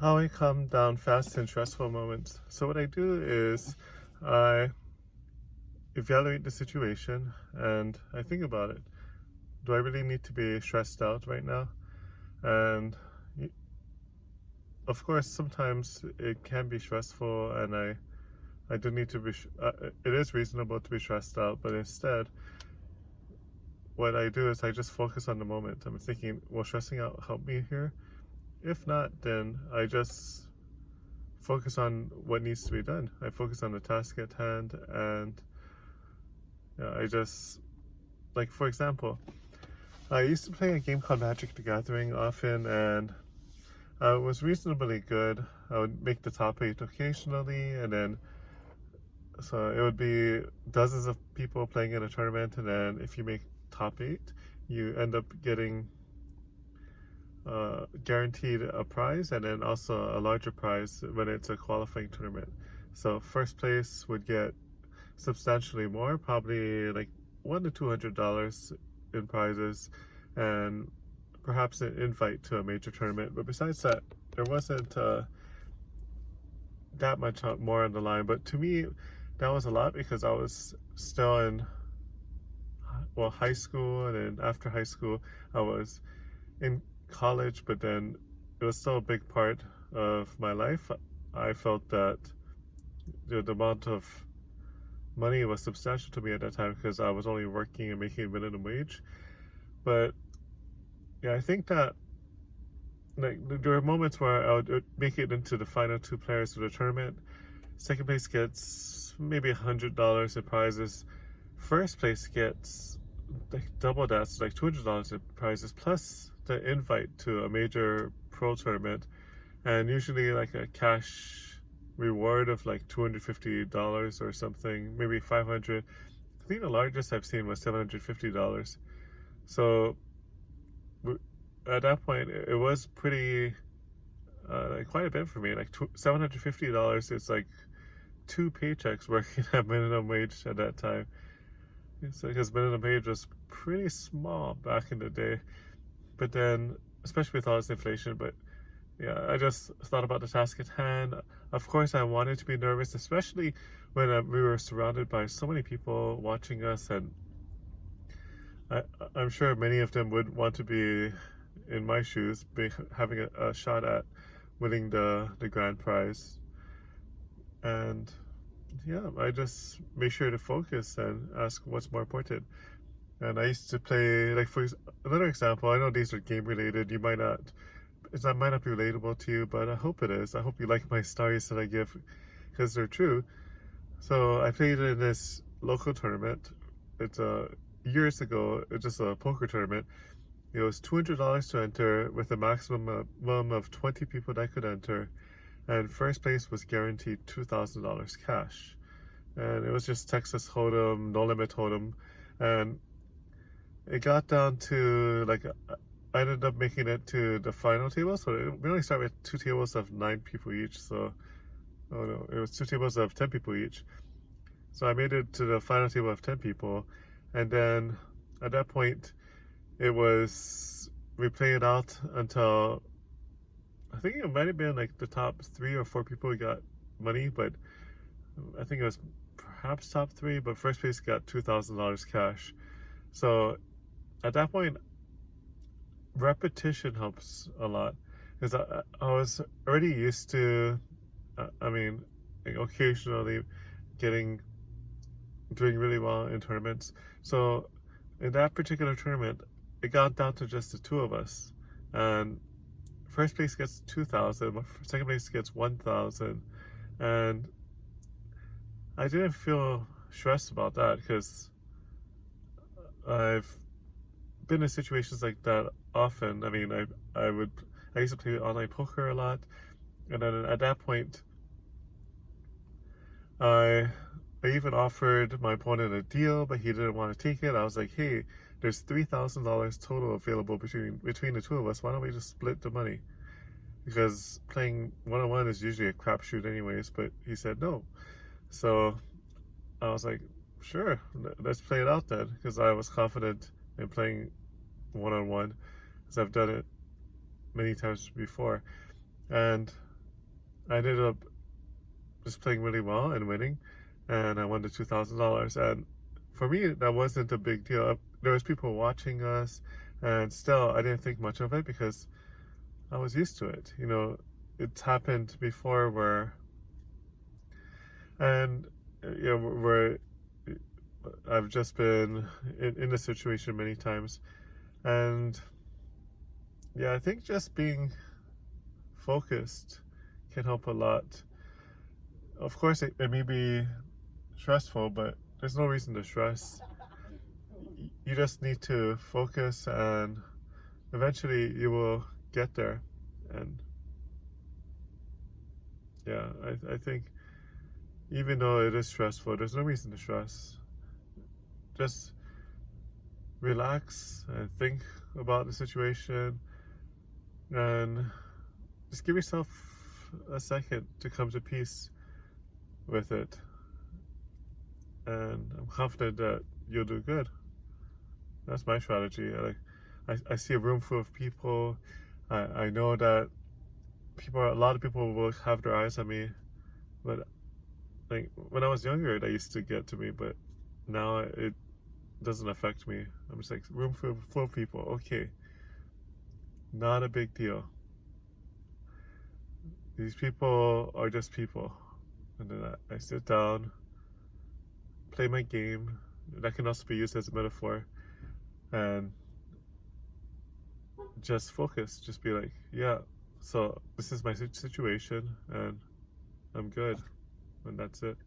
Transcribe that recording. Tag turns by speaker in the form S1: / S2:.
S1: how I calm down fast in stressful moments. So what I do is I evaluate the situation and I think about it. Do I really need to be stressed out right now? And of course, sometimes it can be stressful, and I do need to be. It is reasonable to be stressed out, but instead, what I do is I just focus on the moment. I'm thinking, will stressing out help me here? If not, then I just focus on what needs to be done. I focus on the task at hand, and yeah, I just, like, for example, I used to play a game called Magic the Gathering often, and I was reasonably good. I would make the top 8 occasionally, and then so it would be dozens of people playing in a tournament, and then if you make top 8, you end up getting guaranteed a prize, and then also a larger prize when it's a qualifying tournament. So first place would get substantially more, probably like $100 to $200 in prizes, and perhaps an invite to a major tournament. But besides that, there wasn't that much more on the line. But to me, that was a lot because I was still in high school, and then after high school, I was in college, but then it was still a big part of my life. I felt that the amount of money was substantial to me at that time because I was only working and making a minimum wage. But yeah, I think that like there were moments where I would make it into the final 2 players of the tournament. Second place gets maybe $100 in prizes. First place gets like double that, so like $200 in prizes plus the invite to a major pro tournament, and usually like a cash reward of like $250 or something, maybe 500. I think the largest I've seen was $750. So at that point, it was pretty like quite a bit for me. Like $750 is like 2 paychecks working at minimum wage at that time. So because minimum wage was pretty small back in the day, but then especially with all this inflation. But yeah, I just thought about the task at hand. Of course, I wanted to be nervous, especially when we were surrounded by so many people watching us, and I'm sure many of them would want to be in my shoes, having a shot at winning the grand prize. And yeah, I just make sure to focus and ask what's more important. And I used to play, like, for another example, I know these are game related, you might not, it might not be relatable to you, but I hope it is. I hope you like my stories that I give because they're true. So I played in this local tournament. It's years ago. It's just a poker tournament. It was $200 to enter with a maximum of 20 people that could enter, and first place was guaranteed $2,000 cash. And it was just Texas Hold'em, no limit Hold'em, and it got down to like I ended up making it to the final table. So we only start with 2 tables of 9 people each. So oh no, it was 2 tables of 10 people each. So I made it to the final table of 10 people, and then at that point, we played out until I think it might have been like the top 3 or 4 people who got money, but I think it was perhaps top 3. But first place got $2,000 cash. So at that point, repetition helps a lot because I was already used to. I mean, like occasionally doing really well in tournaments. So in that particular tournament, it got down to just the 2 of us, and first place gets 2,000, second place gets 1,000, and I didn't feel stressed about that because I've been in situations like that often. I mean, I used to play online poker a lot, and then at that point, I even offered my opponent a deal, but he didn't want to take it. I was like, hey, there's $3,000 total available between the 2 of us. Why don't we just split the money? Because playing one-on-one is usually a crapshoot anyways, but he said no. So I was like, sure, let's play it out then, because I was confident in playing one-on-one, because I've done it many times before. And I ended up just playing really well and winning, and I won the $2,000. And for me, that wasn't a big deal. There was people watching us, and still, I didn't think much of it because I was used to it. You know, it's happened before and where I've just been in a situation many times, and yeah, I think just being focused can help a lot. Of course, it may be stressful, but there's no reason to stress. You just need to focus, and eventually you will get there. And yeah, I think even though it is stressful, there's no reason to stress. Just relax and think about the situation, and just give yourself a second to come to peace with it. And I'm confident that you'll do good. That's my strategy. I see a room full of people. I know that a lot of people will have their eyes on me, but like when I was younger, that used to get to me, but now it doesn't affect me. I'm just like, room full of people. Okay, not a big deal. These people are just people. And then I sit down, play my game. That can also be used as a metaphor. And just focus. Just be like, yeah, so this is my situation, and I'm good. And that's it.